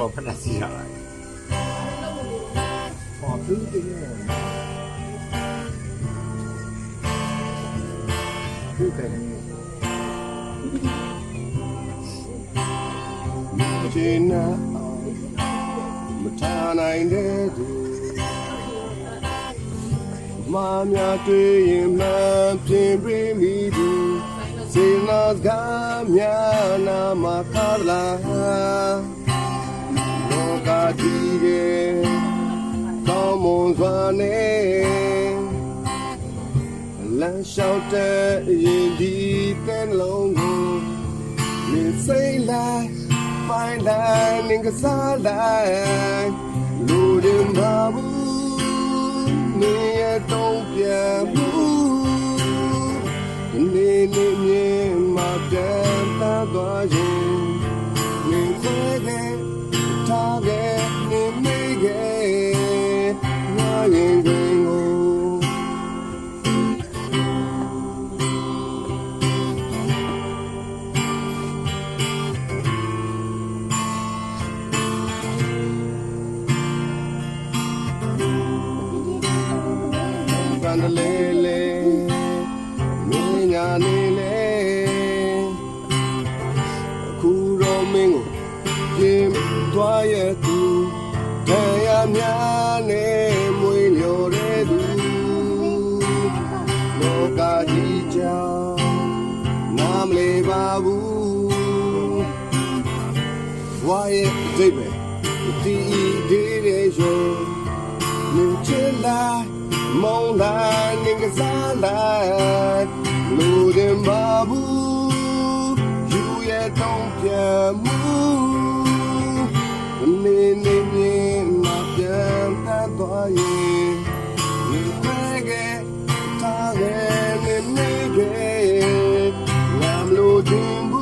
တော့ဖက်နဲ့စီရတာဟောသူတင်းနေသူကလည်းချင်နာမထားနိုင်တဲ့သူမများတွေ့ရင်မှပြင်ပေးမိသူစေနာကများနာမခါလာလောကကြီးရဲ့ကောင်းမွန်စွာနဲ့လမ်းလျှောက်တဲ့ရင်ဒီတဲ့လုံးကိုနေစိတ်လိုက်ဖိုင်လိုက်နေကစားလိုက်လူတွေမှာဘူးနေရတော့ပြန်ဘူးနေနေမြင်မှာပြန်လာသွားရင်နေခွဲခဲ့ထားခဲ့နေမိခဲ့ငါရင်ကိုတလေလေမင်းညာနေလေအခုတော့မင်းကိုပြင်သွားရဲ့သူတရားများနဲ့မွေးလျော်တဲ့သူလောကကြီးကြောင့်နားမလေးပါဘူးဝါရဲ့အတိတ်ပဲဒီဒီရဲ့ရောမြင်ချလိုက်မုန်းလိုက်နေကစားလိုက်လူတွေမှာဘူးယူရဲ့တောင်းပြန်မှုနေနေနေမပြန်တတ်သွားရင်ဒီပဲကထားခဲ့နေနေခဲ့ငါမလို့ချင်း